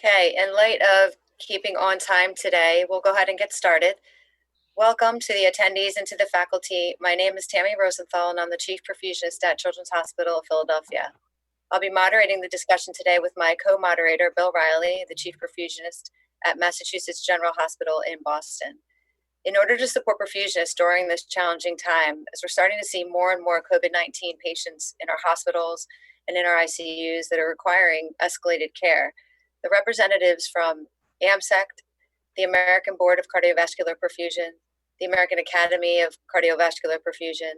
Okay, in light of keeping on time today, we'll go ahead and get started. Welcome to the attendees and to the faculty. My name is Tammy Rosenthal, and I'm the Chief Perfusionist at Children's Hospital of Philadelphia. I'll be moderating the discussion today with my co-moderator, Bill Riley, the Chief Perfusionist at Massachusetts General Hospital in Boston. In order to support perfusionists during this challenging time, as we're starting to see more and more COVID-19 patients in our hospitals and in our ICUs that are requiring escalated care, the representatives from AMSECT, the American Board of Cardiovascular Perfusion, the American Academy of Cardiovascular Perfusion,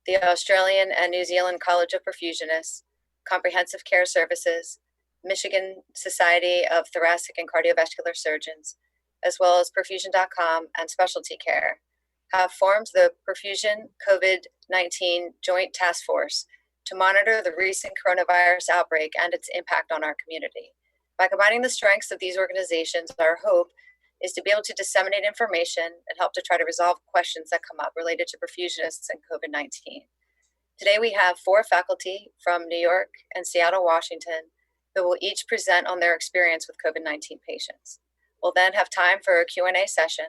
the Australian and New Zealand College of Perfusionists, Comprehensive Care Services, Michigan Society of Thoracic and Cardiovascular Surgeons, as well as Perfusion.com and Specialty Care, have formed the Perfusion COVID-19 Joint Task Force to monitor the recent coronavirus outbreak and its impact on our community. By combining the strengths of these organizations, our hope is to be able to disseminate information and help to try to resolve questions that come up related to perfusionists and COVID-19. Today we have 4 faculty from New York and Seattle, Washington, who will each present on their experience with COVID-19 patients. We'll then have time for a Q&A session.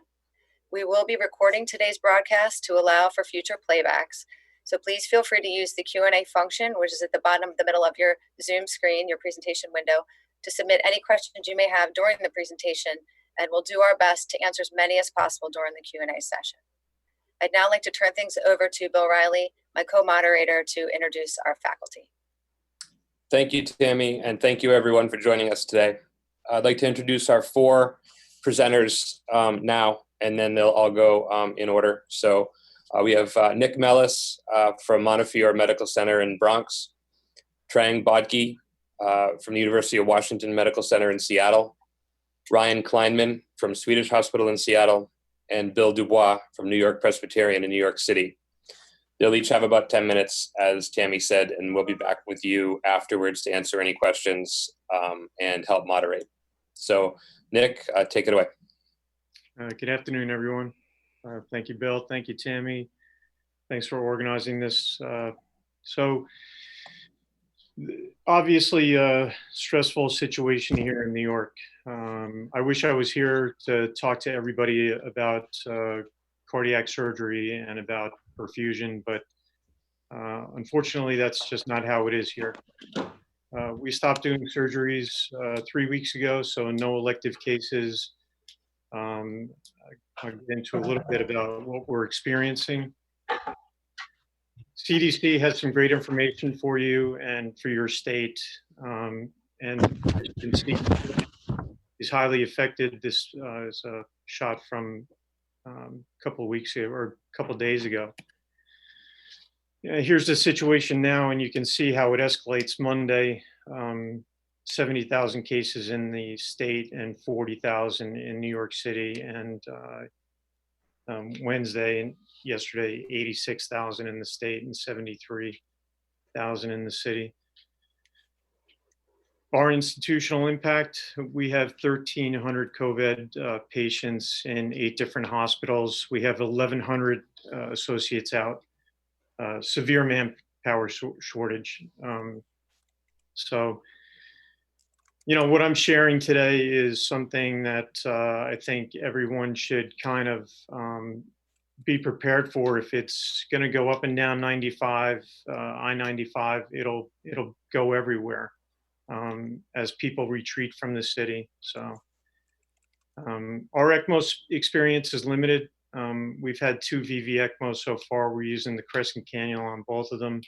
We will be recording today's broadcast to allow for future playbacks, so please feel free to use the Q&A function, which is at the bottom of the middle of your Zoom screen, your presentation window, to submit any questions you may have during the presentation, and we'll do our best to answer as many as possible during the Q&A session. I'd now like to turn things over to Bill Riley, my co-moderator, to introduce our faculty. Thank you, Tammy, and thank you everyone for joining us today. I'd like to introduce our 4 presenters now, and then they'll all go in order. So we have Nick Mellis from Montefiore Medical Center in Bronx, Trang Bodke from the University of Washington Medical Center in Seattle, Ryan Kleinman from Swedish Hospital in Seattle, and Bill Dubois from New York Presbyterian in New York City. They'll each have about 10 minutes, as Tammy said, and we'll be back with you afterwards to answer any questions and help moderate. So Nick, take it away. Good afternoon, everyone. Thank you, Bill. Thank you, Tammy. Thanks for organizing this. Obviously a stressful situation here in New York. I wish I was here to talk to everybody about cardiac surgery and about perfusion, but unfortunately that's just not how it is here. We stopped doing surgeries 3 weeks ago, so no elective cases. I'll get into a little bit about what we're experiencing. CDC has some great information for you and for your state, and as you can see, is highly affected. This is a shot from a couple of weeks ago, or a couple of days ago. Here's the situation now, and you can see how it escalates. Monday, 70,000 cases in the state and 40,000 in New York City, and Wednesday and yesterday, 86,000 in the state and 73,000 in the city. Our institutional impact, we have 1,300 COVID patients in 8 different hospitals. We have 1,100 associates out, severe manpower shortage. So, you know, what I'm sharing today is something that I think everyone should kind of be prepared for. If it's going to go up and down 95, I-95, it'll go everywhere as people retreat from the city. So our Ecmo experience is limited. We've had 2 VV ECMOs so far. We're using the Crescent Cannula on both of them.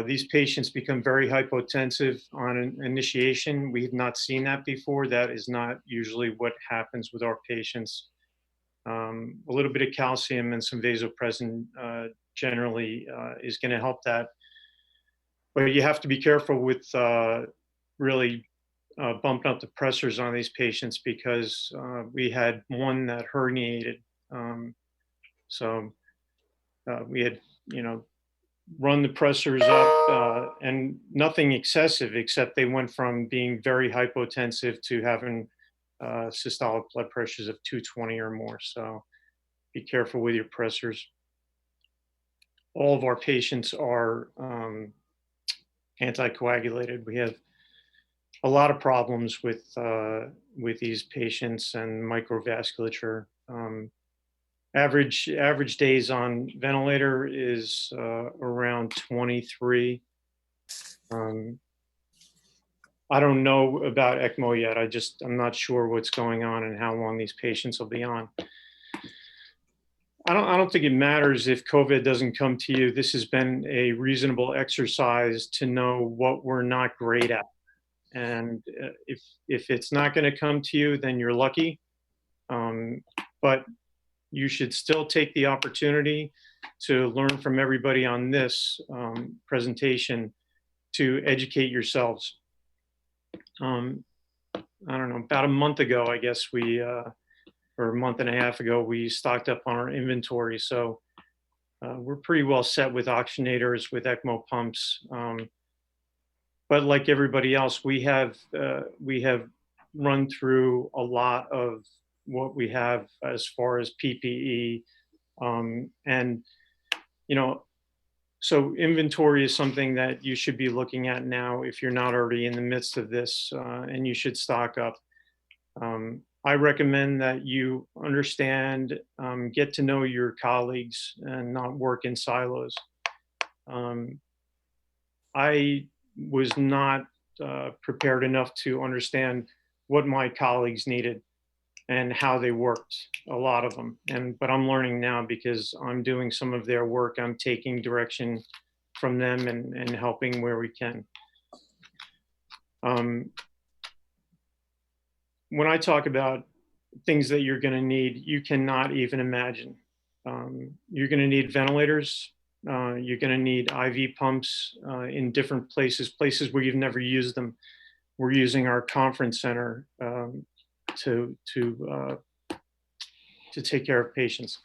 These patients become very hypotensive on initiation. We have not seen that before. That is not usually what happens with our patients. A little bit of calcium and some vasopressin generally is going to help that. But you have to be careful with really bumping up the pressures on these patients, because we had one that herniated. So we had, you know, run the pressors up and nothing excessive, except they went from being very hypotensive to having systolic blood pressures of 220 or more. So be careful with your pressors. All of our patients are anticoagulated. We have a lot of problems with these patients and microvasculature. Average days on ventilator is around 23. I don't know about ECMO yet. I'm not sure what's going on and how long these patients will be on. I don't think it matters if COVID doesn't come to you. This has been a reasonable exercise to know what we're not great at. And if it's not going to come to you, then you're lucky. But you should still take the opportunity to learn from everybody on this presentation to educate yourselves. I don't know, about a month ago, I guess or a month and a half ago, we stocked up on our inventory. So we're pretty well set with oxygenators, with ECMO pumps. But like everybody else, we have run through a lot of what we have as far as PPE. And, you know, so inventory is something that you should be looking at now if you're not already in the midst of this, and you should stock up. I recommend that you understand, get to know your colleagues and not work in silos. I was not prepared enough to understand what my colleagues needed and how they worked, a lot of them. But I'm learning now because I'm doing some of their work. I'm taking direction from them and helping where we can. When I talk about things that you're going to need, you cannot even imagine. You're going to need ventilators. You're going to need IV pumps in different places where you've never used them. We're using our conference center to take care of patients.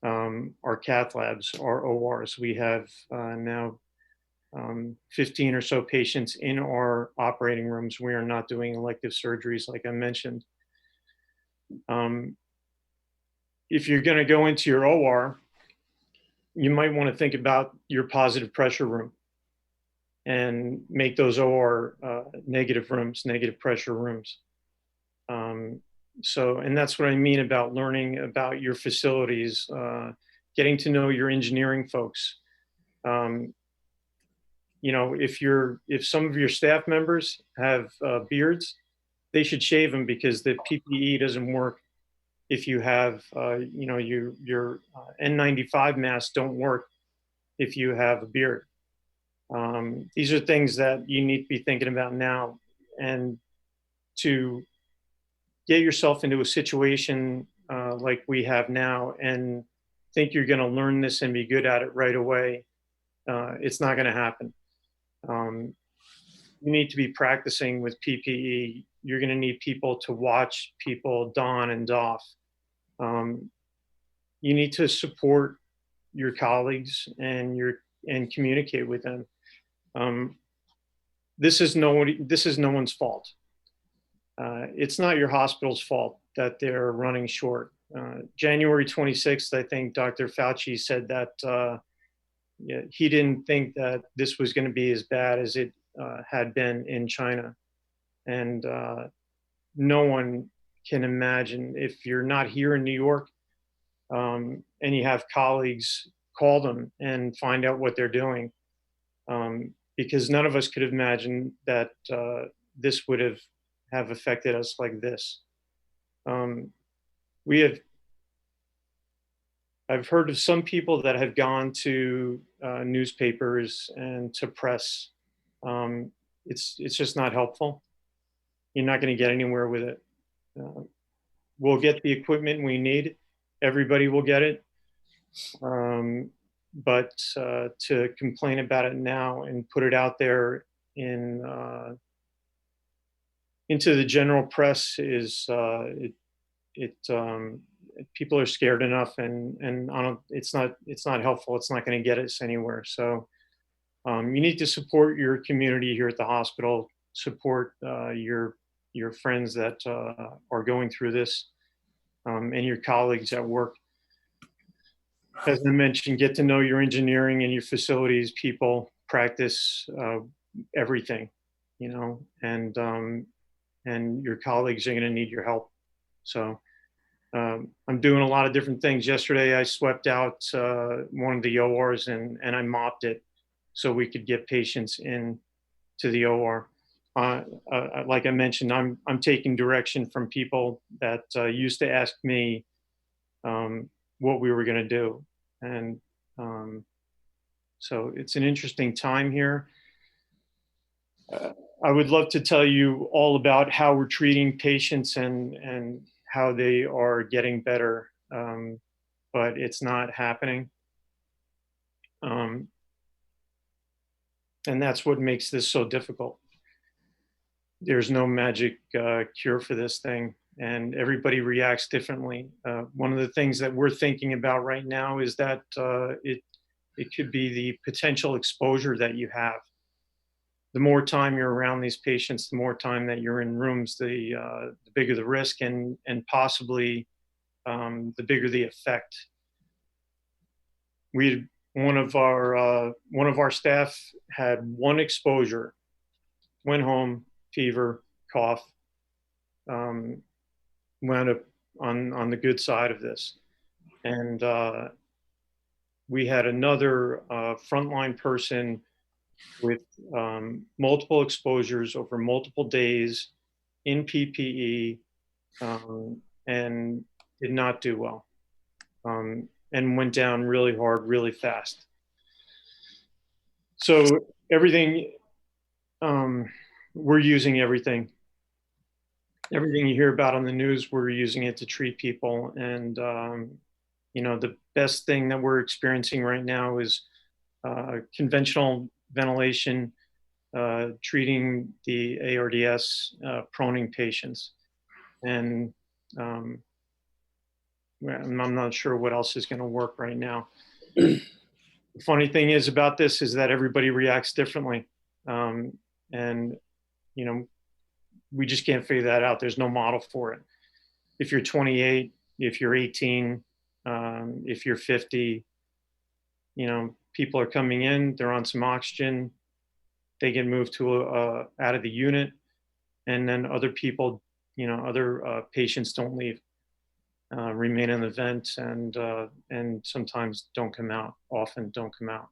Our cath labs, our ORs. We have now 15 or so patients in our operating rooms. We are not doing elective surgeries like I mentioned. If you're going to go into your OR, you might want to think about your positive pressure room and make those OR negative rooms, negative pressure rooms. And that's what I mean about learning about your facilities, getting to know your engineering folks. You know, if some of your staff members have beards, they should shave them because the PPE doesn't work. If you have, you know, your N95 masks don't work if you have a beard. These are things that you need to be thinking about now, and to get yourself into a situation like we have now and think you're going to learn this and be good at it right away. It's not going to happen. You need to be practicing with PPE. You're going to need people to watch people don and doff. You need to support your colleagues and communicate with them. This is no one's fault. It's not your hospital's fault that they're running short. January 26th, I think Dr. Fauci said that he didn't think that this was going to be as bad as it had been in China. And no one can imagine, if you're not here in New York and you have colleagues, call them and find out what they're doing. Because none of us could imagine that this would have affected us like this. I've heard of some people that have gone to newspapers and to press. It's just not helpful. You're not going to get anywhere with it. We'll get the equipment we need. Everybody will get it. But to complain about it now and put it out there into the general press is people are scared enough, and it's not helpful. It's not going to get us anywhere. So you need to support your community here at the hospital. Support your friends that are going through this, and your colleagues at work. As I mentioned, get to know your engineering and your facilities people. Practice everything. you know, and your colleagues are going to need your help. So I'm doing a lot of different things. Yesterday, I swept out one of the ORs and I mopped it so we could get patients in to the OR. Like I mentioned, I'm taking direction from people that used to ask me what we were going to do. And so it's an interesting time here. I would love to tell you all about how we're treating patients and how they are getting better, but it's not happening. And that's what makes this so difficult. There's no magic cure for this thing, and everybody reacts differently. One of the things that we're thinking about right now is that it could be the potential exposure that you have. The more time you're around these patients, the more time that you're in rooms, the bigger the risk, and possibly the bigger the effect. We one of our staff had one exposure, went home, fever, cough, wound up on the good side of this, and we had another frontline person with multiple exposures over multiple days in PPE, and did not do well, and went down really hard, really fast. So everything, we're using everything. Everything you hear about on the news, we're using it to treat people. And, you know, the best thing that we're experiencing right now is conventional ventilation, treating the ARDS proning patients. And I'm not sure what else is going to work right now. The funny thing is about this is that everybody reacts differently. And, you know, we just can't figure that out. There's no model for it. If you're 28, if you're 18, if you're 50, you know, people are coming in, they're on some oxygen, they get moved to out of the unit, and then other people, you know, other patients don't leave, remain in the vent, and sometimes don't come out, often don't come out.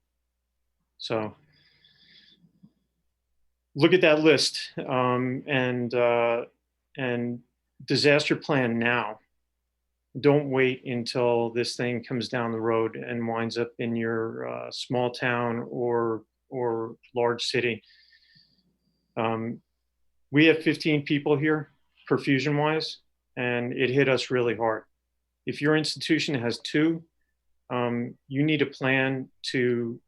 So look at that list, and disaster plan now. Don't wait until this thing comes down the road and winds up in your small town or large city. We have 15 people here, perfusion wise, and it hit us really hard. If your institution has 2, you need a plan to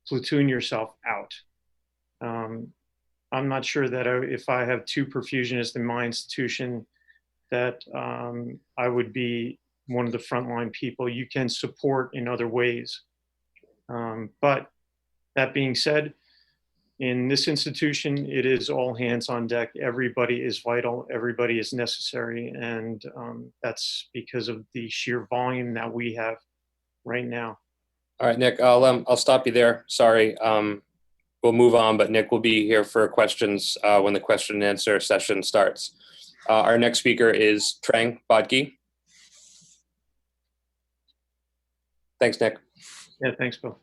platoon yourself out. I'm not sure that if I have 2 perfusionists in my institution, that I would be one of the frontline people. You can support in other ways. But that being said, in this institution, it is all hands on deck. Everybody is vital. Everybody is necessary. And that's because of the sheer volume that we have right now. All right, Nick, I'll stop you there. Sorry. We'll move on, but Nick will be here for questions when the question and answer session starts. Our next speaker is Trang Bodke. Thanks, Nick. Yeah, thanks, Bill.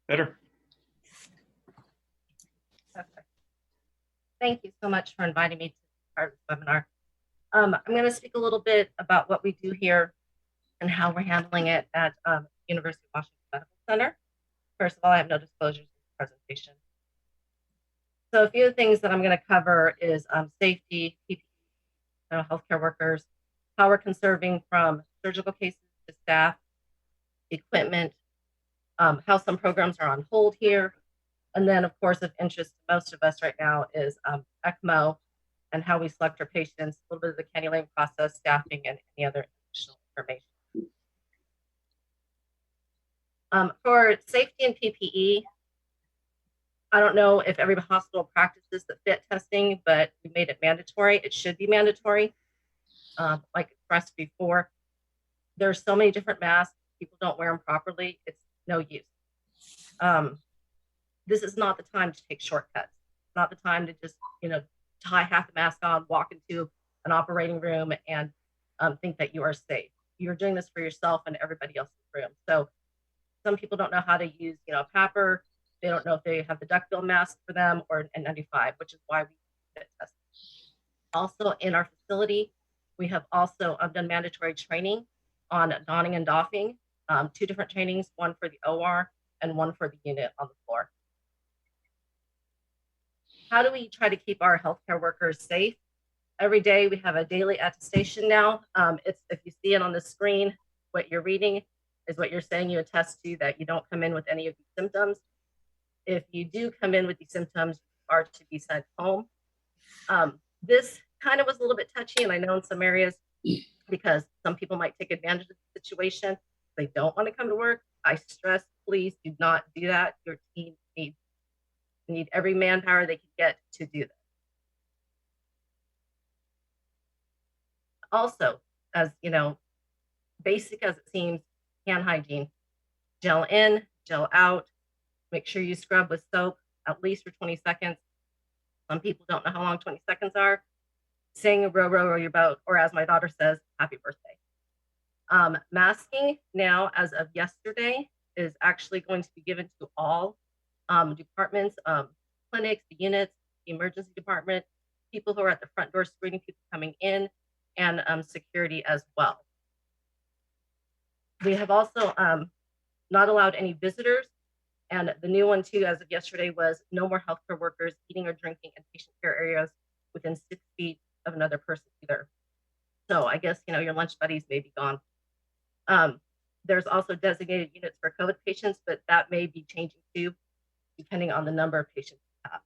Better. Perfect. Thank you so much for inviting me to be part of this webinar. I'm going to speak a little bit about what we do here and how we're handling it at University of Washington Medical Center. First of all, I have no disclosures in the presentation. So a few things that I'm going to cover is safety, PPE, healthcare workers, how we're conserving from surgical cases to staff, equipment, how some programs are on hold here. And then, of course, of interest to most of us right now is Ecmo and how we select our patients, a little bit of the cannulating process, staffing, and any other additional information. For safety and PPE, I don't know if every hospital practices the fit testing, but we made it mandatory. It should be mandatory. Like expressed before, there's so many different masks. People don't wear them properly. It's no use. This is not the time to take shortcuts. Not the time to just, tie half the mask on, walk into an operating room and think that you are safe. You're doing this for yourself and everybody else in the room. So some people don't know how to use, a PAPR. They don't know if they have the duckbill mask for them or an N95, which is why we get tested. Also in our facility, we have also done mandatory training on donning and doffing, 2 different trainings, one for the OR and one for the unit on the floor. How do we try to keep our healthcare workers safe? Every day we have a daily attestation now. It's, if you see it on the screen, what you're reading is what you're saying you attest to that you don't come in with any of these symptoms. If you do come in with these symptoms, you are to be sent home. This kind of was a little bit touchy, and I know in some areas, because some people might take advantage of the situation. They don't want to come to work. I stress, please do not do that. Your team need every manpower they can get to do this. Also, as basic as it seems, hand hygiene, gel in, gel out. Make sure you scrub with soap at least for 20 seconds. Some people don't know how long 20 seconds are. Sing row, row, row your boat, or as my daughter says, happy birthday. Masking now, as of yesterday, is actually going to be given to all departments, clinics, the units, the emergency department, people who are at the front door screening people coming in, and security as well. We have also not allowed any visitors. And the new one too, as of yesterday, was no more healthcare workers eating or drinking in patient care areas within 6 feet of another person either. So I guess, your lunch buddies may be gone. There's also designated units for COVID patients, but that may be changing too, depending on the number of patients we have.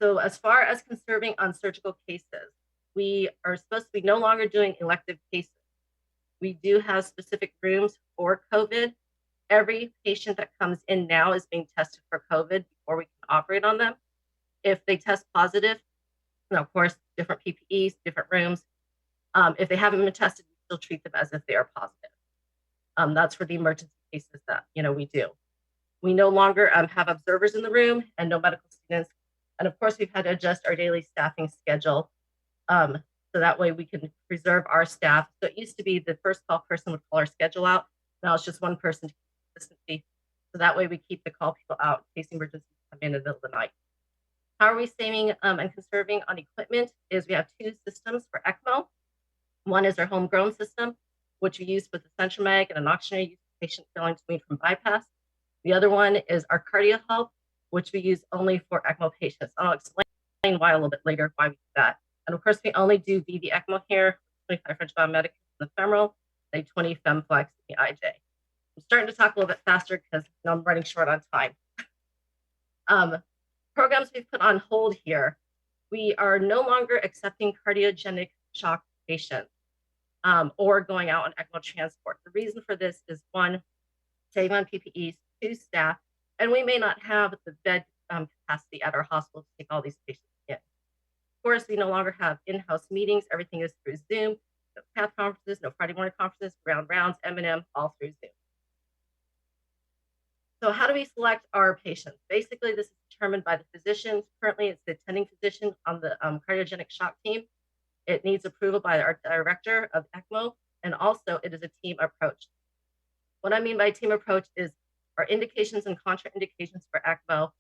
So as far as conserving on surgical cases, we are supposed to be no longer doing elective cases. We do have specific rooms for COVID. Every patient that comes in now is being tested for COVID before we can operate on them. If they test positive, of course, different PPEs, different rooms. If they haven't been tested, we still treat them as if they are positive. That's for the emergency cases that we do. We no longer have observers in the room and no medical students. And of course, we've had to adjust our daily staffing schedule so that way we can preserve our staff. So it used to be the first call person would call our schedule out. Now it's just one person to keep consistency. So that way we keep the call people out in case emergencies come in the middle of the night. How are we saving and conserving on equipment is we have 2 systems for ECMO. One is our homegrown system, which we use with the CentroMag and an oxygenator used for patient filling to wean from bypass. The other one is our CardioHelp, which we use only for ECMO patients. I'll explain why a little bit later, why we do that. And of course, we only do VV ECMO here, 25 French biomedical in the femoral, a 20 FemFlex in the IJ. I'm starting to talk a little bit faster because I'm running short on time. Programs we've put on hold here. We are no longer accepting cardiogenic shock patients or going out on ECMO transport. The reason for this is 1, save on PPEs, 2, staff, and we may not have the bed capacity at our hospital to take all these patients in. Of course, we no longer have in-house meetings. Everything is through Zoom. No PATH conferences, no Friday morning conferences, rounds, M&M, all through Zoom. So how do we select our patients? Basically, this is determined by the physicians. Currently, it's the attending physician on the cardiogenic shock team. It needs approval by our director of ECMO, and also it is a team approach. What I mean by team approach is our indications and contraindications for ECMO.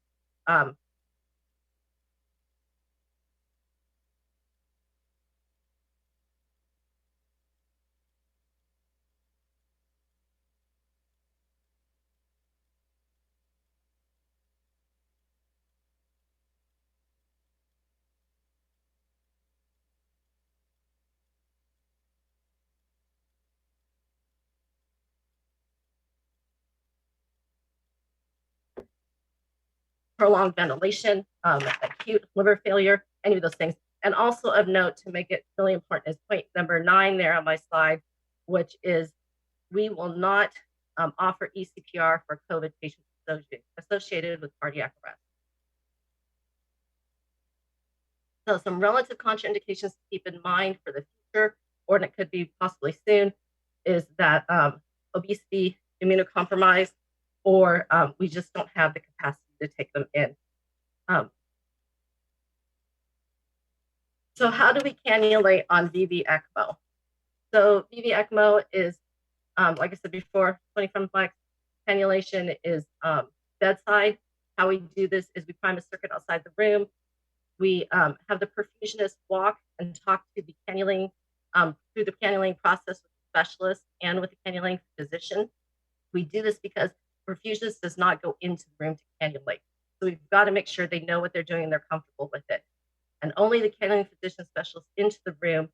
Prolonged ventilation, acute liver failure, any of those things. And also of note, to make it really important, is point number 9 there on my slide, which is we will not offer ECPR for COVID patients associated with cardiac arrest. So some relative contraindications to keep in mind for the future, or it could be possibly soon, is that obesity, immunocompromised, or we just don't have the capacity to take them in. So how do we cannulate on VV ECMO? So VV ECMO is, like I said before, 20 flex. Cannulation is bedside. How we do this is we prime a circuit outside the room. We have the perfusionist walk and talk to the cannulating, through the cannulating process with the specialist and with the cannulating physician. We do this because perfusionist does not go into the room to cannulate. So we've got to make sure they know what they're doing and they're comfortable with it. And only the cannulating physician specialist into the room.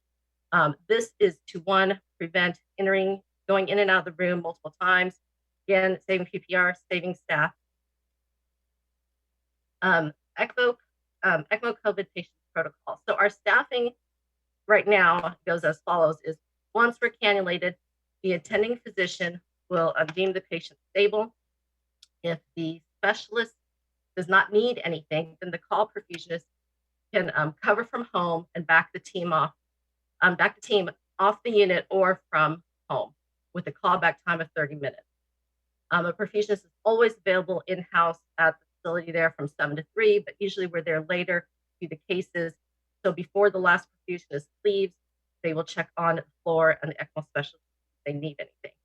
This is to, one, prevent going in and out of the room multiple times. Again, saving PPR, saving staff. ECMO COVID patient protocol. So our staffing right now goes as follows: is once we're cannulated, the attending physician will deem the patient stable. If the specialist does not need anything, then the call perfusionist can cover from home and back the team off the unit or from home with a callback time of 30 minutes. A perfusionist is always available in-house at the facility there from 7 to 3, but usually we're there later to the cases. So before the last perfusionist leaves, they will check on the floor and the ECMO specialist if they need anything.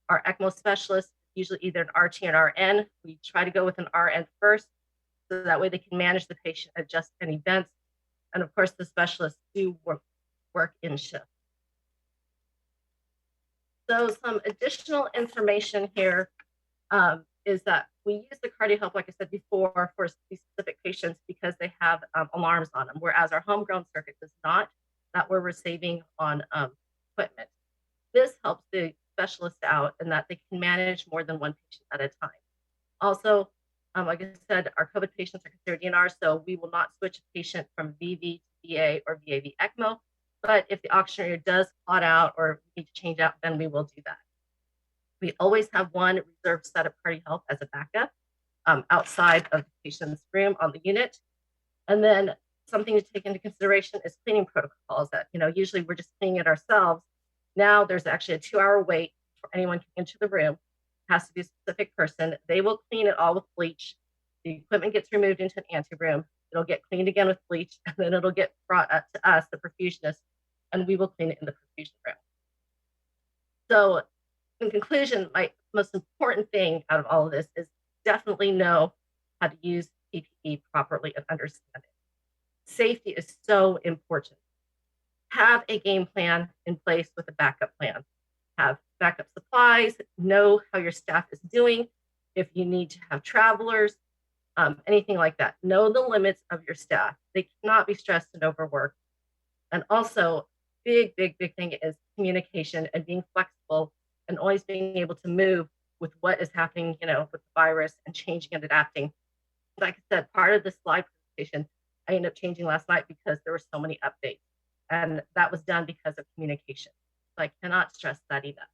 Our ECMO specialist is usually either an RT or an RN. We try to go with an RN first, so that way they can manage the patient, adjust any events. And of course, the specialists do work in shift. So some additional information here is that we use the CardioHelp, like I said before, for these specific patients because they have alarms on them, whereas our homegrown circuit does not. That where we're saving on equipment. This helps the specialist out in that they can manage more than one patient at a time. Also, like I said, our COVID patients are considered DNR, so we will not switch a patient from VV to VA or VAV ECMO. But if the oxygenator does clot out or need to change out, then we will do that. We always have one reserved set of CardioHelp as a backup outside of the patient's room on the unit. And then something to take into consideration is cleaning protocols that, usually we're just cleaning it ourselves. Now there's actually a 2-hour wait for anyone to enter the room. It has to be a specific person. They will clean it all with bleach. The equipment gets removed into an anteroom. It'll get cleaned again with bleach, and then it'll get brought up to us, the perfusionist, and we will clean it in the perfusion room. So in conclusion, my most important thing out of all of this is definitely know how to use PPE properly and understand it. Safety is so important. Have a game plan in place with a backup plan. Have backup supplies, know how your staff is doing. If you need to have travelers, anything like that, know the limits of your staff. They cannot be stressed and overworked. And also, big thing is communication and being flexible and always being able to move with what is happening, with the virus and changing and adapting. Like I said, part of this slide presentation, I ended up changing last night because there were so many updates. And that was done because of communication. So I cannot stress that enough.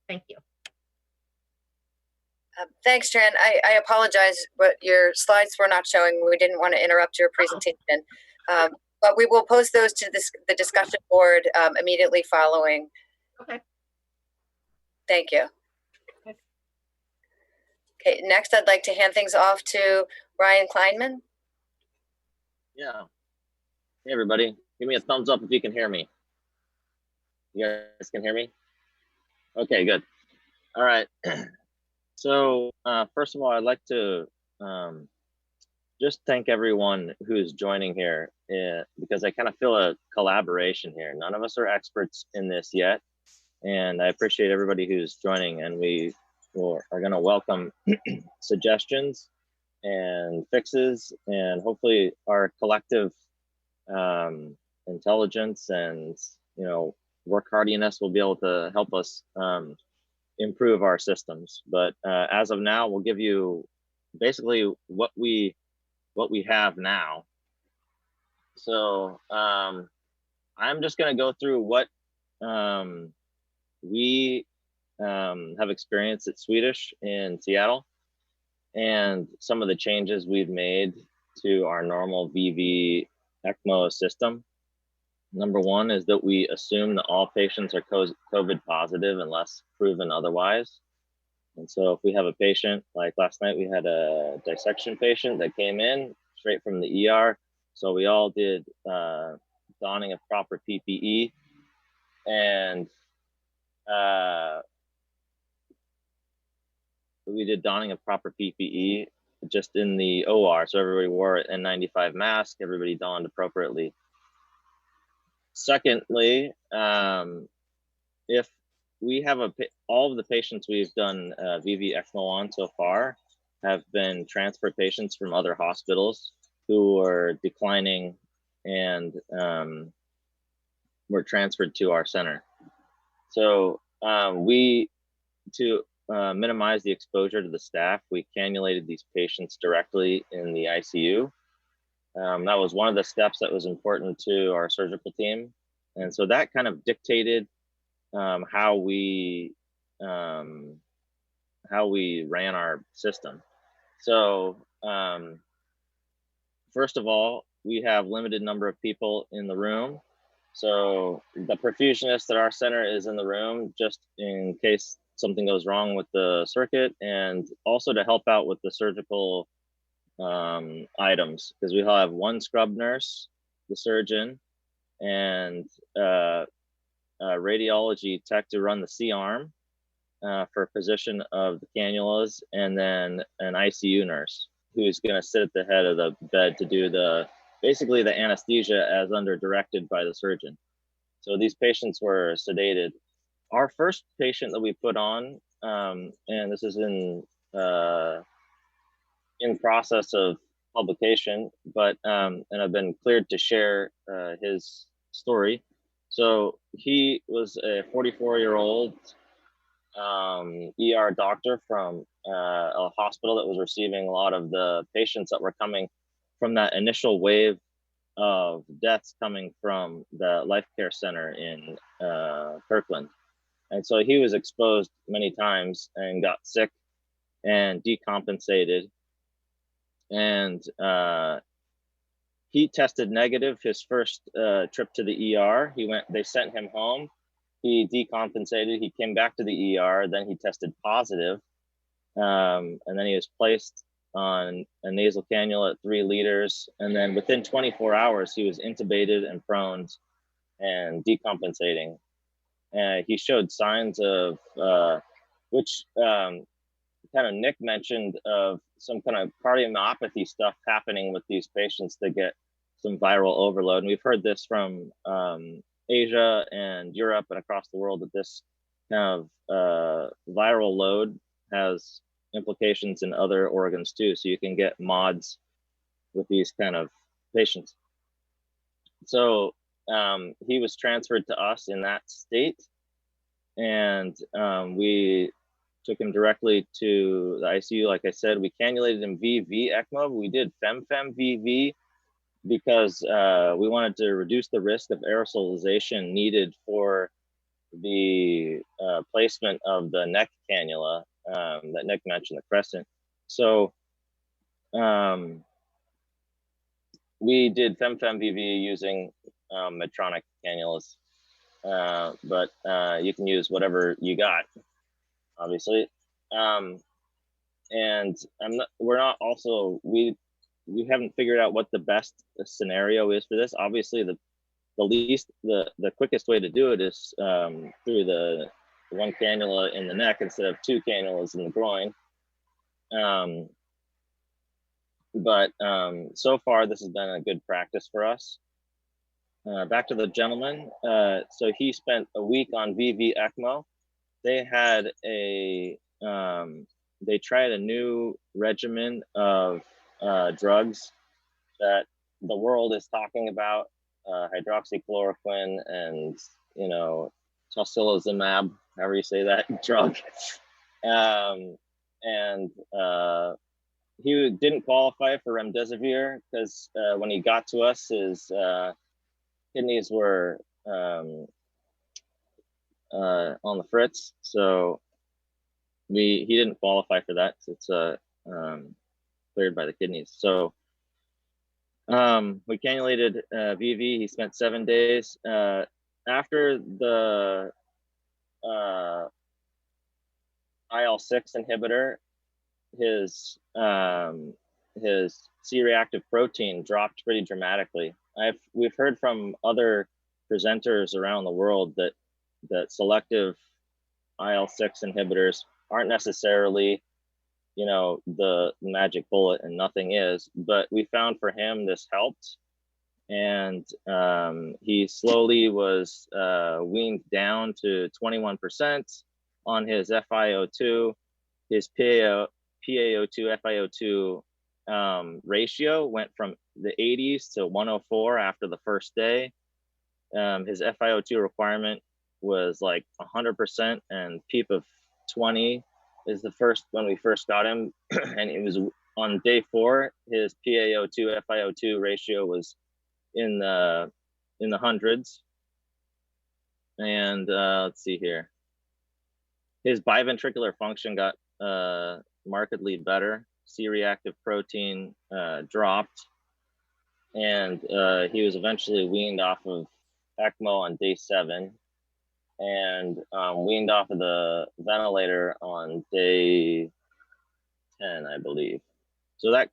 Thank you. Thanks, Tran. I apologize, but your slides were not showing. We didn't want to interrupt your presentation. But we will post those to the discussion board immediately following. Okay. Thank you. Okay, next I'd like to hand things off to Ryan Kleinman. Yeah. Hey, everybody. Give me a thumbs up if you can hear me. You guys can hear me? Okay, good. All right. So first of all, I'd like to just thank everyone who's joining here because I kind of feel a collaboration here. None of us are experts in this yet. And I appreciate everybody who's joining, and we are going to welcome suggestions and fixes, and hopefully our collective intelligence and work hardiness will be able to help us improve our systems. But as of now, we'll give you basically what we have now. So I'm just going to go through what we have experienced at Swedish in Seattle and some of the changes we've made to our normal VV ECMO system. Number one is that we assume that all patients are COVID positive unless proven otherwise. And so if we have a patient, like last night, we had a dissection patient that came in straight from the ER. So we all did donning of proper PPE, and we did donning of proper PPE just in the OR. So everybody wore an N95 mask, everybody donned appropriately. Secondly, if we have all of the patients we've done VV ECMO on so far have been transfer patients from other hospitals who are declining and were transferred to our center. So to minimize the exposure to the staff, we cannulated these patients directly in the ICU. That was one of the steps that was important to our surgical team. And so that kind of dictated how we ran our system. So first of all, we have limited number of people in the room. So the perfusionist at our center is in the room just in case something goes wrong with the circuit, and also to help out with the surgical items, because we have one scrub nurse, the surgeon, and radiology tech to run the C-arm for position of the cannulas, and then an ICU nurse who's going to sit at the head of the bed to do basically the anesthesia as under directed by the surgeon. So these patients were sedated. Our first patient that we put on, and this is in process of publication, but and I've been cleared to share his story. So he was a 44-year-old ER doctor from a hospital that was receiving a lot of the patients that were coming from that initial wave of deaths coming from the Life Care Center in Kirkland. And so he was exposed many times and got sick and decompensated. And he tested negative his first trip to the ER. They sent him home. He decompensated. He came back to the ER. Then he tested positive. And then he was placed on a nasal cannula at 3 liters. And then within 24 hours, he was intubated and prone and decompensating. He showed signs of, which kind of Nick mentioned, of some kind of cardiomyopathy stuff happening with these patients that get some viral overload. And we've heard this from Asia and Europe and across the world, that this kind of viral load has implications in other organs too. So you can get MODS with these kind of patients. So he was transferred to us in that state, and we took him directly to the ICU. Like I said, we cannulated him VV ECMO. We did FemFem VV because we wanted to reduce the risk of aerosolization needed for the placement of the neck cannula that Nick mentioned, the crescent. So we did FemFem VV using Medtronic cannulas, but you can use whatever you got, obviously. And we haven't figured out what the best scenario is for this. Obviously, the quickest way to do it is through the one cannula in the neck instead of 2 cannulas in the groin. But so far, this has been a good practice for us. Back to the gentleman. So he spent a week on VV ECMO. They had they tried a new regimen of drugs that the world is talking about, hydroxychloroquine and, tocilizumab, however you say that drug. He didn't qualify for remdesivir because when he got to us, his kidneys were on the fritz, so he didn't qualify for that. It's cleared by the kidneys. So We cannulated VV. He spent 7 days. After the IL-6 inhibitor, his C-reactive protein dropped pretty dramatically. We've heard from other presenters around the world that selective IL-6 inhibitors aren't necessarily, you know, the magic bullet, and nothing is, but we found for him this helped, and he slowly was weaned down to 21% on his FiO2. His PaO2 FiO2 ratio went from the 80s to 104 after the first day. His FiO2 requirement was like 100%, and PEEP of 20 is the first when we first got him, and it was on day 4. His PaO2 FiO2 ratio was in the hundreds, and let's see here. His biventricular function got markedly better. C-reactive protein dropped, and he was eventually weaned off of Ecmo on day 7, and weaned off of the ventilator on day 10, I believe. So that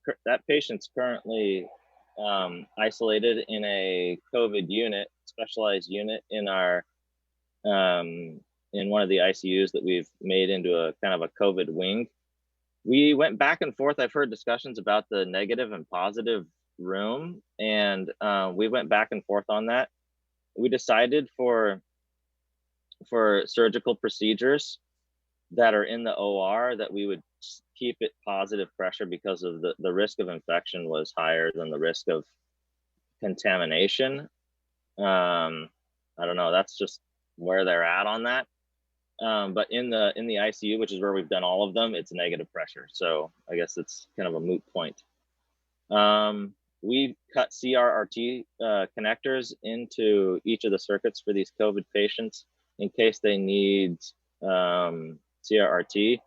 patient's currently isolated in a COVID unit, specialized unit in our in one of the ICUs that we've made into a kind of a COVID wing. We went back and forth. I've heard discussions about the negative and positive room, and we went back and forth on that. We decided for surgical procedures that are in the OR that we would keep it positive pressure, because of the risk of infection was higher than the risk of contamination. I don't know, that's just where they're at on that. But in the ICU, which is where we've done all of them, it's negative pressure. So I guess it's kind of a moot point. We cut CRRT connectors into each of the circuits for these COVID patients in case they need CRRT,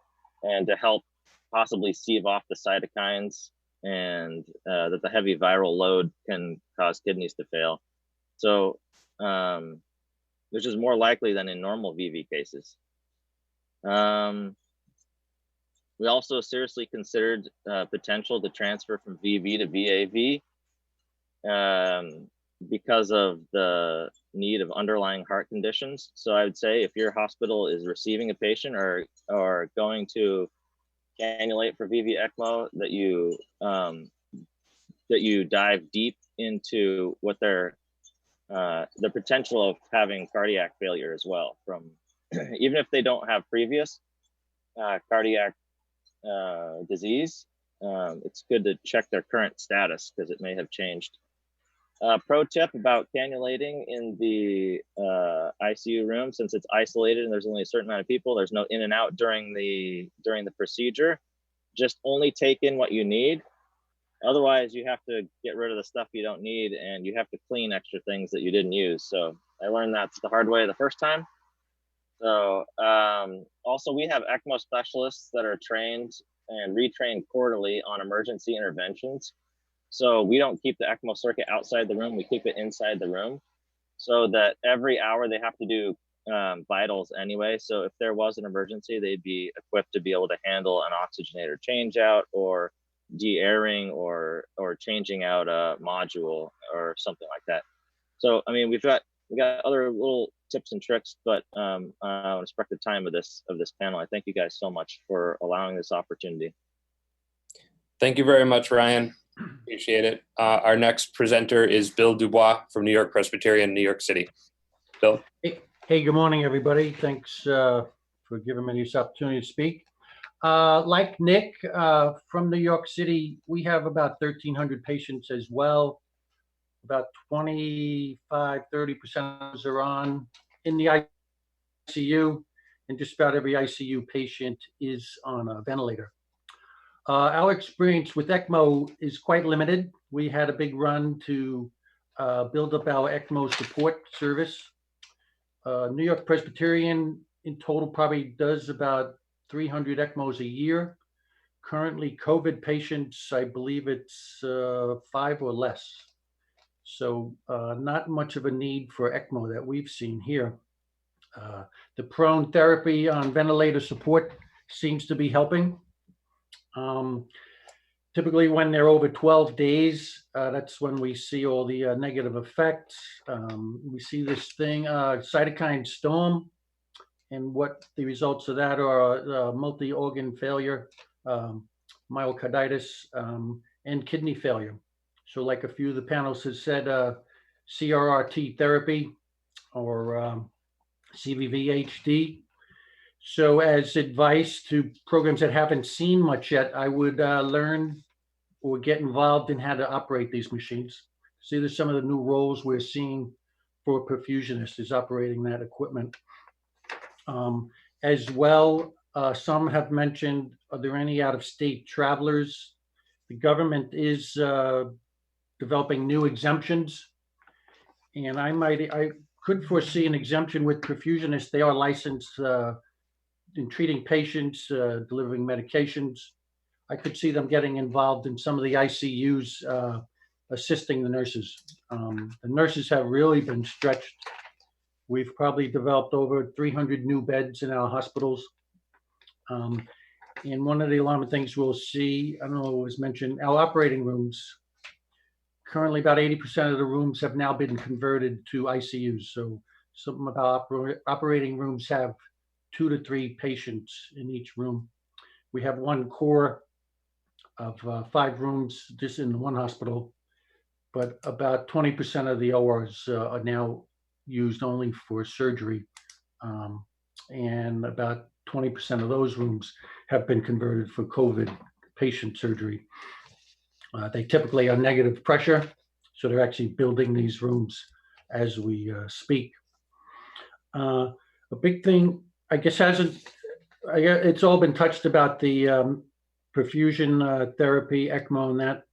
and to help possibly sieve off the cytokines, and that the heavy viral load can cause kidneys to fail. So, which is more likely than in normal VV cases. We also seriously considered potential to transfer from VV to VAV because of the need of underlying heart conditions. So I would say if your hospital is receiving a patient or going to cannulate for VV ECMO, that you dive deep into what the potential of having cardiac failure as well, from even if they don't have previous cardiac disease. It's good to check their current status because it may have changed. Pro tip about cannulating in the ICU room: since it's isolated and there's only a certain amount of people, there's no in and out during the procedure. Just only take in what you need. Otherwise, you have to get rid of the stuff you don't need, and you have to clean extra things that you didn't use. So I learned that's the hard way the first time. So also, we have ECMO specialists that are trained and retrained quarterly on emergency interventions. So we don't keep the ECMO circuit outside the room, we keep it inside the room, so that every hour they have to do vitals anyway. So if there was an emergency, they'd be equipped to be able to handle an oxygenator change out, or de-airing, or changing out a module or something like that. So I mean, we got other little tips and tricks, but I want to respect the time of this panel. I thank you guys so much for allowing this opportunity. Thank you very much, Ryan. Appreciate it. Our next presenter is Bill Dubois from New York Presbyterian, New York City. Bill. Hey, good morning, everybody. Thanks for giving me this opportunity to speak. Like Nick, from New York City, we have about 1,300 patients as well. About 25–30% are on in the ICU, and just about every ICU patient is on a ventilator. Our experience with ECMO is quite limited. We had a big run to build up our ECMO support service. New York Presbyterian in total probably does about 300 ECMOs a year. Currently, COVID patients, I believe it's 5 or less. So not much of a need for ECMO that we've seen here. The prone therapy on ventilator support seems to be helping. Typically when they're over 12 days, that's when we see all the negative effects. We see this thing, cytokine storm, and what the results of that are multi-organ failure, myocarditis, and kidney failure. So like a few of the panels have said, CRRT therapy or CVVHD. So as advice to programs that haven't seen much yet, I would learn or get involved in how to operate these machines. See, there's some of the new roles we're seeing for perfusionists is operating that equipment. As well, some have mentioned, are there any out-of-state travelers? The government is developing new exemptions. And I could foresee an exemption with perfusionists. They are licensed in treating patients, delivering medications. I could see them getting involved in some of the ICUs, assisting the nurses. The nurses have really been stretched. We've probably developed over 300 new beds in our hospitals. And one of the alarming things we'll see, I don't know, it was mentioned, our operating rooms. Currently, about 80% of the rooms have now been converted to ICUs. So some of our operating rooms have 2 to 3 patients in each room. We have one core of 5 rooms just in one hospital, but about 20% of the ORs are now used only for surgery. And about 20% of those rooms have been converted for COVID patient surgery. They typically are negative pressure, so they're actually building these rooms as we speak. A big thing, I guess, it's all been touched about the perfusion therapy, ECMO, and that.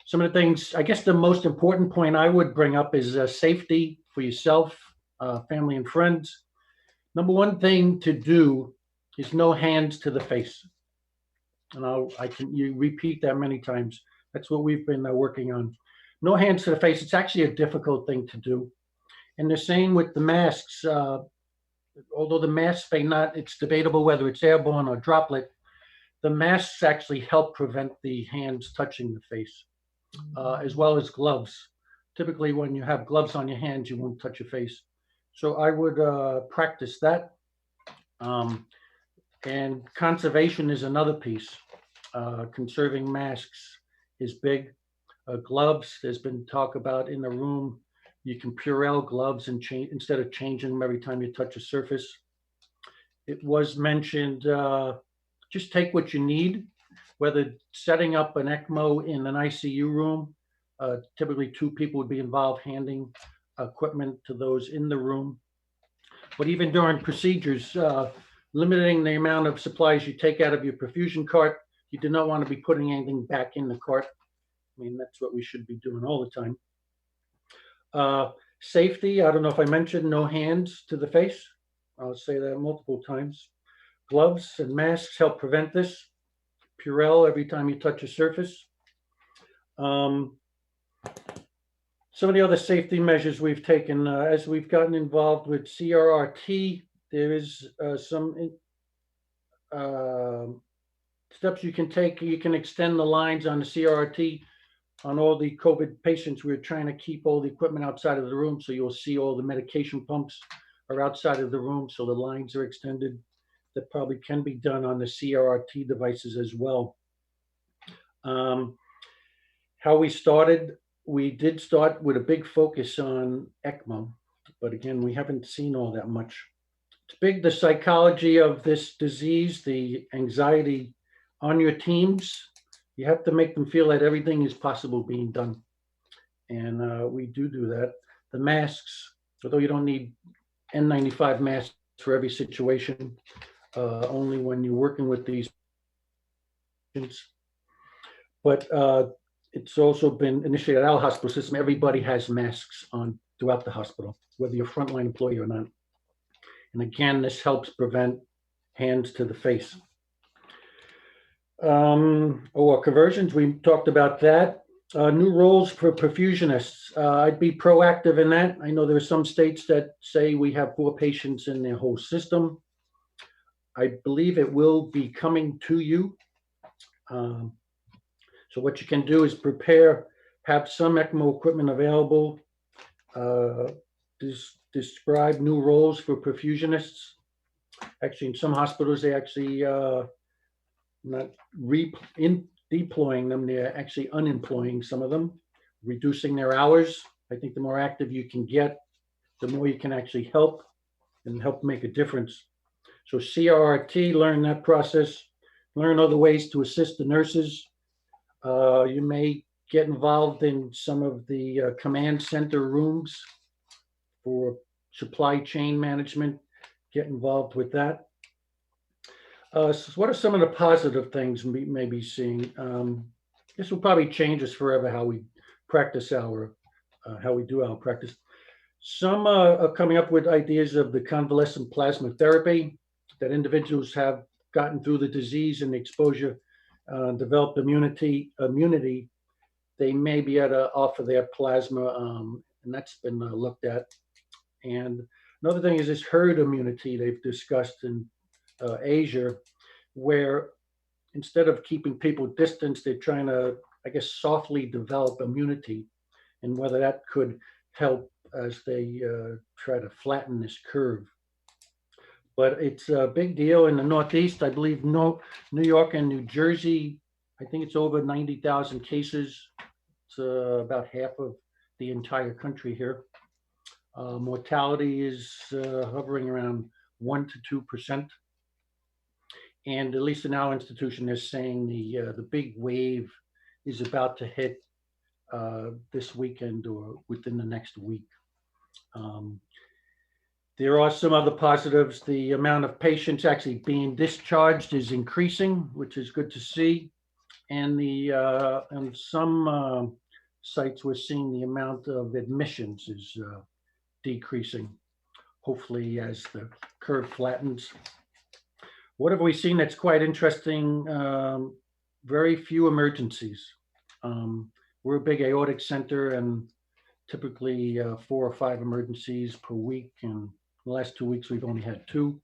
Some of the things, I guess the most important point I would bring up is safety for yourself, family, and friends. Number one thing to do is no hands to the face. And you repeat that many times. That's what we've been working on. No hands to the face. It's actually a difficult thing to do. And the same with the masks. Although the masks may not, it's debatable whether it's airborne or droplet, the masks actually help prevent the hands touching the face, as well as gloves. Typically, when you have gloves on your hands, you won't touch your face. So I would practice that. And conservation is another piece. Conserving masks is big. Gloves, there's been talk about in the room. You can Purell gloves and change instead of changing them every time you touch a surface. It was mentioned, just take what you need, whether setting up an ECMO in an ICU room. Typically 2 people would be involved handing equipment to those in the room. But even during procedures, limiting the amount of supplies you take out of your perfusion cart. You do not want to be putting anything back in the cart. I mean, that's what we should be doing all the time. Safety, I don't know if I mentioned no hands to the face. I'll say that multiple times. Gloves and masks help prevent this. Purell every time you touch a surface. Some of the other safety measures we've taken as we've gotten involved with CRRT, there is some steps you can take. You can extend the lines on the CRRT. On all the COVID patients, we're trying to keep all the equipment outside of the room. So you'll see all the medication pumps are outside of the room. So the lines are extended. That probably can be done on the CRRT devices as well. How we started, we did start with a big focus on ECMO. But again, we haven't seen all that much. It's big, the psychology of this disease, the anxiety on your teams. You have to make them feel that everything is possible being done. And we do that. The masks, although you don't need N95 masks for every situation, only when you're working with these patients. But it's also been initiated at our hospital system. Everybody has masks on throughout the hospital, whether you're a frontline employee or not. And again, this helps prevent hands to the face. Conversions, we talked about that. New roles for perfusionists. I'd be proactive in that. I know there are some states that say we have 4 patients in their whole system. I believe it will be coming to you. So what you can do is prepare, have some ECMO equipment available, describe new roles for perfusionists. Actually, in some hospitals, they actually not deploying them, they're actually unemploying some of them, reducing their hours. I think the more active you can get, the more you can actually help and help make a difference. So CRRT, learn that process, learn other ways to assist the nurses. You may get involved in some of the command center rooms for supply chain management, get involved with that. So what are some of the positive things we may be seeing? This will probably change us forever, how we practice how we do our practice. Some are coming up with ideas of the convalescent plasma therapy, that individuals have gotten through the disease and exposure, developed immunity, they may be able to offer their plasma, and that's been looked at. And another thing is this herd immunity they've discussed in Asia, where instead of keeping people distanced, they're trying to, I guess, softly develop immunity, and whether that could help as they try to flatten this curve. But it's a big deal in the Northeast. I believe New York and New Jersey, I think it's over 90,000 cases. It's about half of the entire country here. Mortality is hovering around 1 to 2%. And at least in our institution, they're saying the big wave is about to hit this weekend or within the next week. There are some other positives. The amount of patients actually being discharged is increasing, which is good to see. And on some sites, we're seeing the amount of admissions is decreasing, hopefully as the curve flattens. What have we seen that's quite interesting? Very few emergencies. We're a big aortic center, and typically 4 or 5 emergencies per week. And the last 2 weeks, we've only had 2.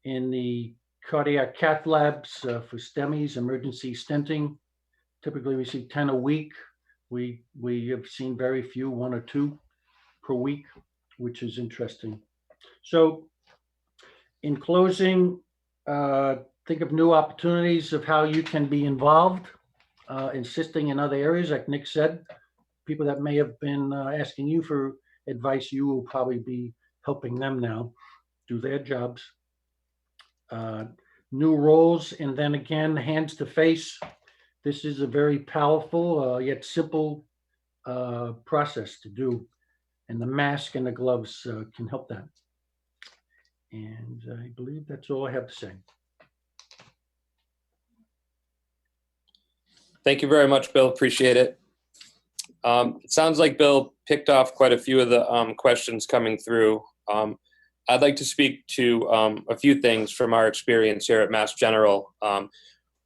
In the cardiac cath labs for STEMIs, emergency stenting, typically we see 10 a week. We have seen very few, 1 or 2 per week, which is interesting. So in closing, think of new opportunities of how you can be involved, assisting in other areas, like Nick said. People that may have been asking you for advice, you will probably be helping them now do their jobs. New roles, and then again, hands to face. This is a very powerful yet simple process to do, and the mask and the gloves can help that. And I believe that's all I have to say. Thank you very much, Bill. Appreciate it. It sounds like Bill picked off quite a few of the questions coming through. I'd like to speak to a few things from our experience here at Mass General.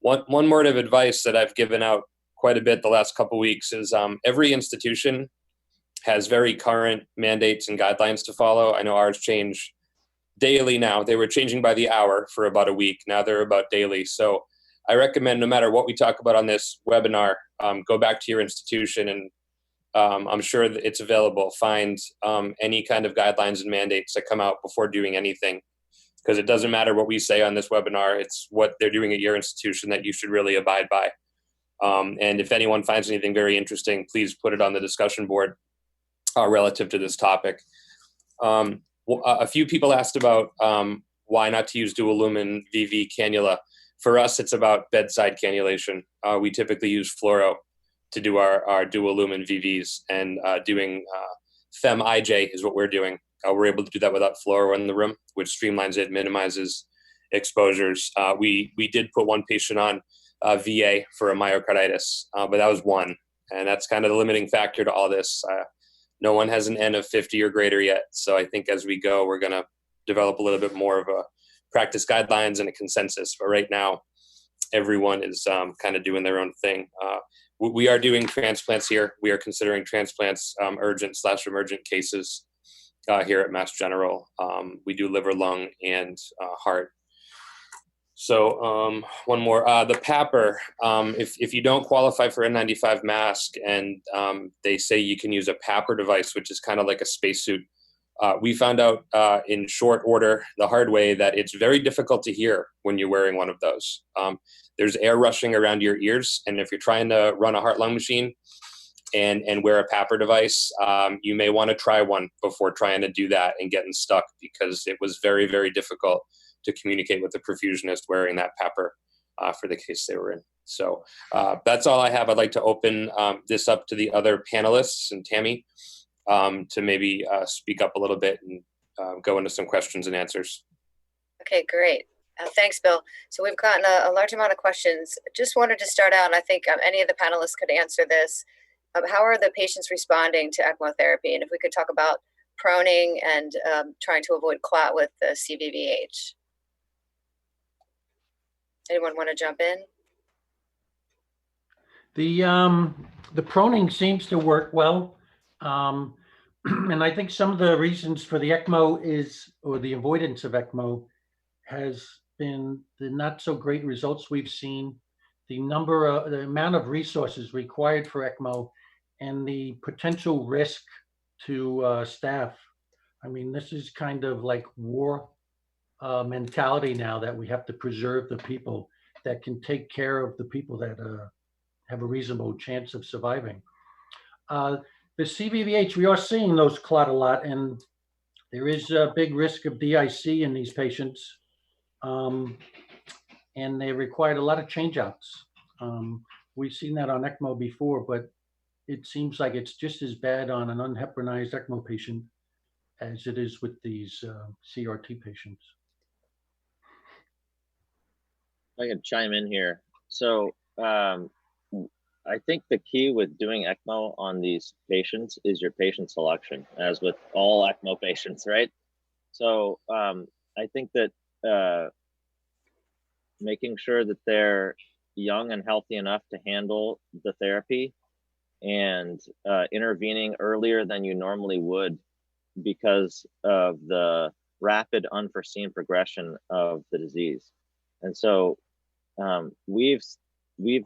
One word of advice that I've given out quite a bit the last couple of weeks is every institution has very current mandates and guidelines to follow. I know ours change daily now. They were changing by the hour for about a week. Now they're about daily. So I recommend no matter what we talk about on this webinar, go back to your institution, and I'm sure that it's available. Find any kind of guidelines and mandates that come out before doing anything, because it doesn't matter what we say on this webinar. It's what they're doing at your institution that you should really abide by. And if anyone finds anything very interesting, please put it on the discussion board relative to this topic. A few people asked about why not to use dual lumen VV cannula. For us, it's about bedside cannulation. We typically use fluoro to do our dual lumen VVs, and doing Fem IJ is what we're doing. We're able to do that without fluoro in the room, which streamlines it, minimizes exposures. We did put one patient on VA for a myocarditis, but that was one. And that's kind of the limiting factor to all this. No one has an N of 50 or greater yet. So I think as we go, we're going to develop a little bit more of a practice guidelines and a consensus. But right now, everyone is kind of doing their own thing. we are doing transplants here. We are considering transplants urgent/emergent cases here at Mass General. We do liver, lung, and heart. So one more, the PAPR, if you don't qualify for N95 mask and they say you can use a PAPR device, which is kind of like a spacesuit, we found out in short order, the hard way, that it's very difficult to hear when you're wearing one of those. There's air rushing around your ears, and if you're trying to run a heart-lung machine and wear a PAPR device, you may want to try one before trying to do that and getting stuck, because it was very, very difficult to communicate with the perfusionist wearing that PAPR for the case they were in. So that's all I have. I'd like to open this up to the other panelists and Tammy to maybe speak up a little bit and go into some questions and answers. Okay, great. Thanks, Bill. So we've gotten a large amount of questions. Just wanted to start out, and I think any of the panelists could answer this. How are the patients responding to ECMO therapy? And if we could talk about proning and trying to avoid clot with the CVVH. Anyone want to jump in? The proning seems to work well. And I think some of the reasons for the ECMO or the avoidance of ECMO has been the not so great results we've seen, the amount of resources required for ECMO, and the potential risk to staff. I mean, this is kind of like war mentality now, that we have to preserve the people that can take care of the people that have a reasonable chance of surviving. The CVVH, we are seeing those clot a lot, and there is a big risk of DIC in these patients, and they required a lot of change-outs. We've seen that on ECMO before, but it seems like it's just as bad on an unheparinized ECMO patient as it is with these CRT patients. I can chime in here. So I think the key with doing ECMO on these patients is your patient selection, as with all ECMO patients, right? So I think that making sure that they're young and healthy enough to handle the therapy, and intervening earlier than you normally would because of the rapid unforeseen progression of the disease. And so we've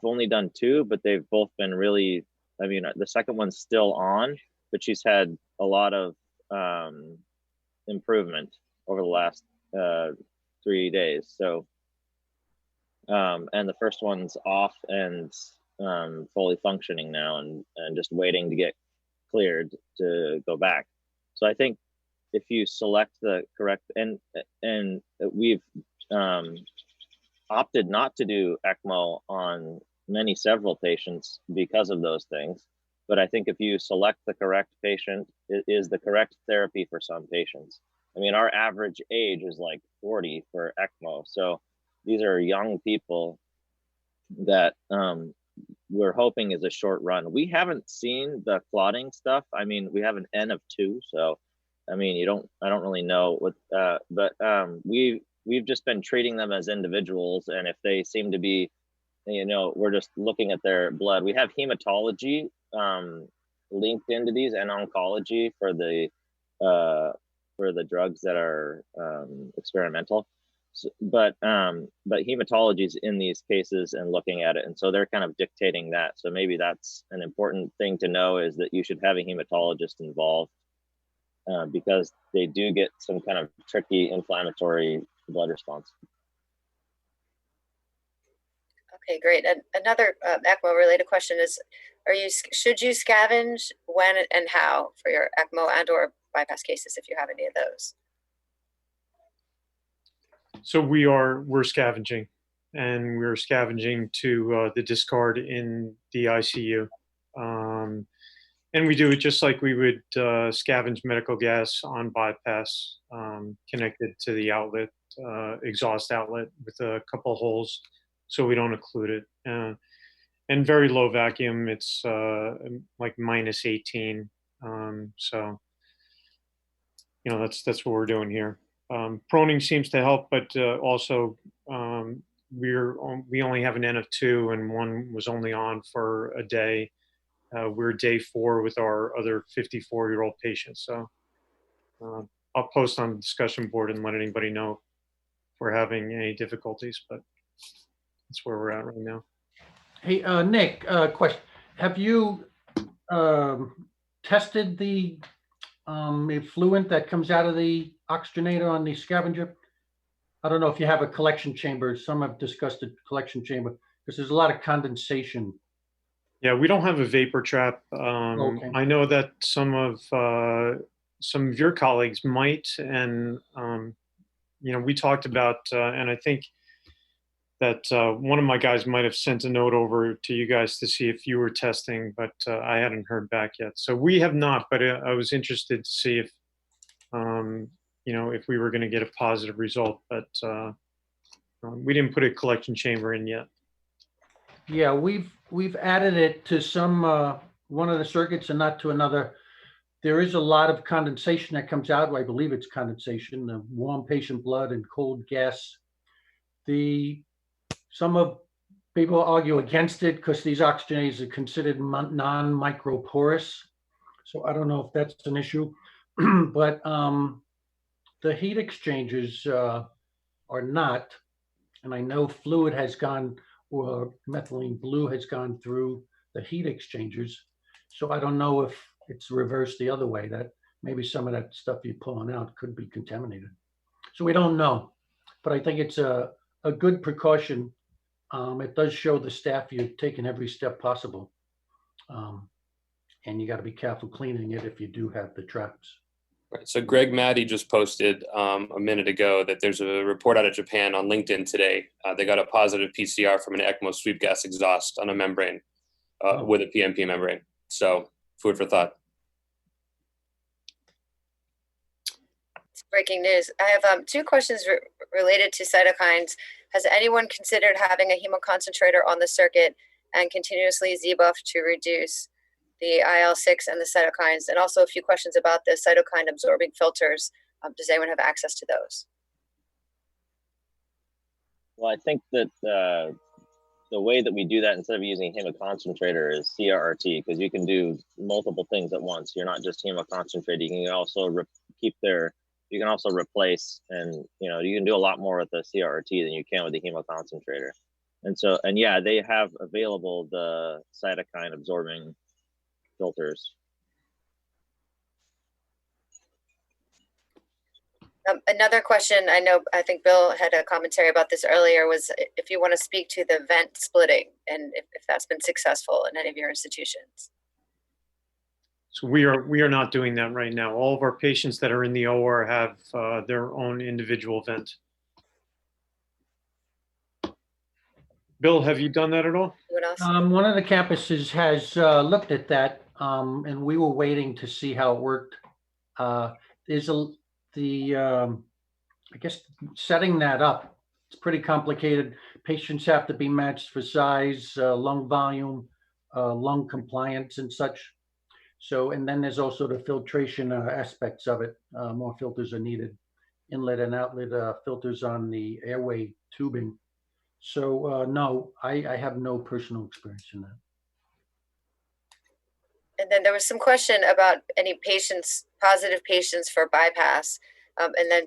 only done 2, but they've both been really, I mean, the second one's still on, but she's had a lot of improvement over the last 3 days. So, and the first one's off and fully functioning now, and just waiting to get cleared to go back. So I think if you select the correct, and we've opted not to do ECMO on several patients because of those things. But I think if you select the correct patient, it is the correct therapy for some patients. I mean, our average age is like 40 for ECMO. So these are young people that we're hoping is a short run. We haven't seen the clotting stuff. I mean, we have an N of 2. So, I mean, I don't really know what, but we've just been treating them as individuals. And if they seem to be, you know, we're just looking at their blood. We have hematology linked into these, and oncology for the drugs that are experimental. So, but hematology is in these cases and looking at it, and so they're kind of dictating that. So maybe that's an important thing to know, is that you should have a hematologist involved, because they do get some kind of tricky inflammatory blood response. Okay, great. And another ECMO related question is, should you scavenge when and how for your ECMO and/or bypass cases, if you have any of those? So we're scavenging, and we're scavenging to the discard in the ICU. And we do it just like we would scavenge medical gas on bypass, connected to the outlet, exhaust outlet with a couple of holes, so we don't occlude it. And very low vacuum, it's like minus 18. So, you know, that's what we're doing here. Proning seems to help, but also we only have an N of 2, and one was only on for a day. We're day 4 with our other 54-year-old patient. So I'll post on the discussion board and let anybody know if we're having any difficulties, but that's where we're at right now. Hey, Nick, question. Have you tested the effluent that comes out of the oxygenator on the scavenger? I don't know if you have a collection chamber. Some have discussed a collection chamber because there's a lot of condensation. Yeah, we don't have a vapor trap. Okay. I know that some of your colleagues might, and we talked about, and I think that one of my guys might have sent a note over to you guys to see if you were testing, but I hadn't heard back yet. So we have not, but I was interested to see if, if we were going to get a positive result, but we didn't put a collection chamber in yet. Yeah, we've added it to some one of the circuits and not to another. There is a lot of condensation that comes out. I believe it's condensation, the warm patient blood and cold gas. Some of people argue against it because these oxygenators are considered non-microporous. So I don't know if that's an issue, but the heat exchangers are not. And I know fluid has gone, or methylene blue has gone through the heat exchangers. So I don't know if it's reversed the other way, that maybe some of that stuff you're pulling out could be contaminated. So we don't know, but I think it's a good precaution. It does show the staff you're taking every step possible. And you got to be careful cleaning it if you do have the traps. Right. So Greg Maddy just posted a minute ago that there's a report out of Japan on LinkedIn today. They got a positive PCR from an Ecmo sweep gas exhaust on a membrane with a PMP membrane. So food for thought. It's breaking news. I have 2 questions related to cytokines. Has anyone considered having a hemoconcentrator on the circuit and continuously Z-buff to reduce the IL-6 and the cytokines? And also a few questions about the cytokine absorbing filters. Does anyone have access to those? Well, I think that the way that we do that instead of using hemoconcentrator is CRRT, because you can do multiple things at once. You're not just hemoconcentrating. You can also you can also replace, and you can do a lot more with the CRRT than you can with the hemoconcentrator. And yeah, they have available the cytokine absorbing filters. Another question, I think Bill had a commentary about this earlier, was if you want to speak to the vent splitting and if that's been successful in any of your institutions. So we are not doing that right now. All of our patients that are in the OR have their own individual vent. Bill, have you done that at all? Anyone else? One of the campuses has looked at that, and we were waiting to see how it worked. I guess setting that up, it's pretty complicated. Patients have to be matched for size, lung volume, lung compliance and such. So, and then there's also the filtration aspects of it. More filters are needed, inlet and outlet filters on the airway tubing. So no, I have no personal experience in that. And then there was some question about any positive patients for bypass. And then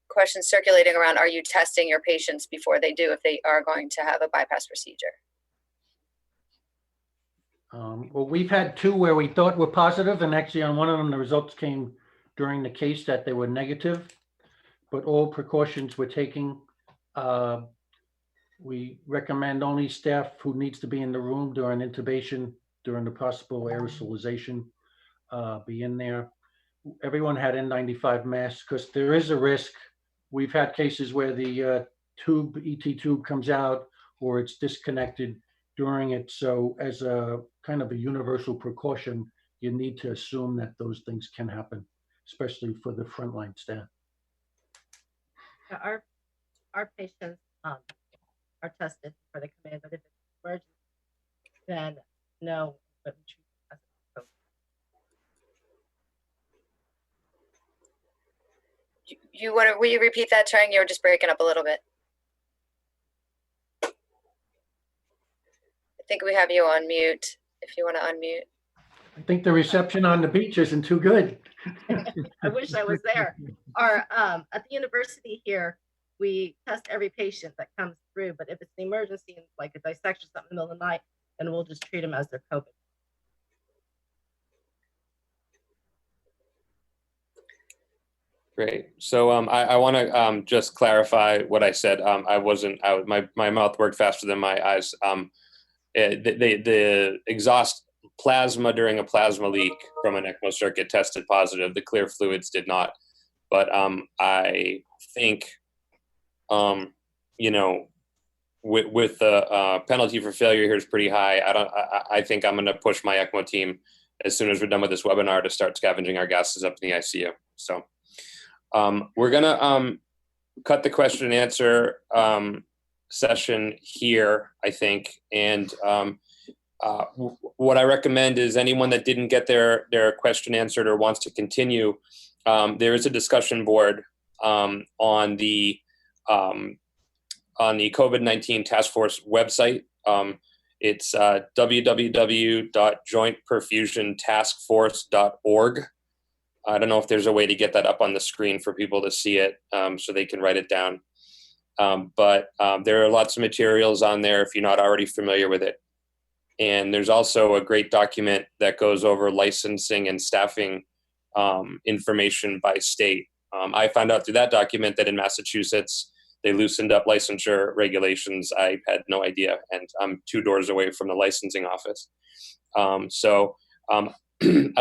questions circulating around, are you testing your patients before they do, if they are going to have a bypass procedure? Well, we've had 2 where we thought were positive, and actually on one of them, the results came during the case that they were negative, but all precautions we're taking. We recommend only staff who needs to be in the room during intubation, during the possible aerosolization, be in there. Everyone had N95 masks because there is a risk. We've had cases where the ET tube comes out or it's disconnected during it. So as a kind of a universal precaution, you need to assume that those things can happen, especially for the frontline staff. Our patients are tested before they come in, but if it's emergency, then no. But we treat them as will you repeat that, Trang? You were just breaking up a little bit. think we have you on mute, if you want to unmute. I think the reception on the beach isn't too good. I wish I was there. At the university here, we test every patient that comes through, but if it's an emergency, like a dissection, something in the middle of the night, then we'll just treat them as their COVID. Great. So I want to just clarify what I said. My mouth worked faster than my eyes. The exhaust plasma during a plasma leak from an ECMO circuit tested positive. The clear fluids did not. But I think, you know, with the penalty for failure here is pretty high. I think I'm going to push my ECMO team as soon as we're done with this webinar to start scavenging our gases up in the ICU. So we're going to cut the question and answer session here, I think. And what I recommend is anyone that didn't get their question answered or wants to continue, there is a discussion board on the COVID-19 task force website. It's www.jointperfusiontaskforce.org. I don't know if there's a way to get that up on the screen for people to see it so they can write it down. But there are lots of materials on there if you're not already familiar with it. And there's also a great document that goes over licensing and staffing information by state. I found out through that document that in Massachusetts, they loosened up licensure regulations. I had no idea, and I'm 2 doors away from the licensing office. I'd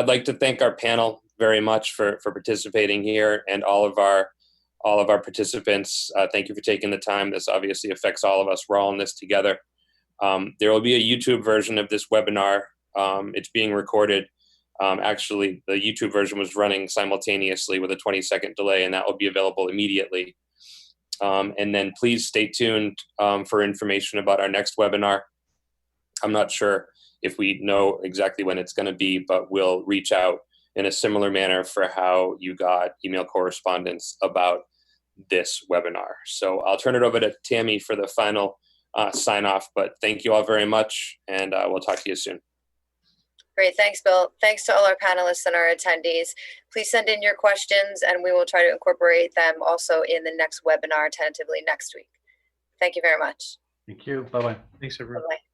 like to thank our panel very much for participating here, and all of our participants. Thank you for taking the time. This obviously affects all of us. We're all in this together. There will be a YouTube version of this webinar. It's being recorded. Actually, the YouTube version was running simultaneously with a 20-second delay, and that will be available immediately. And then please stay tuned for information about our next webinar. I'm not sure if we know exactly when it's going to be, but we'll reach out in a similar manner for how you got email correspondence about this webinar. So I'll turn it over to Tammy for the final sign off, but thank you all very much, and we'll talk to you soon. Great, thanks, Bill. Thanks to all our panelists and our attendees. Please send in your questions and we will try to incorporate them also in the next webinar tentatively next week. Thank you very much. Thank you. Bye-bye. Thanks, everyone. Bye-bye.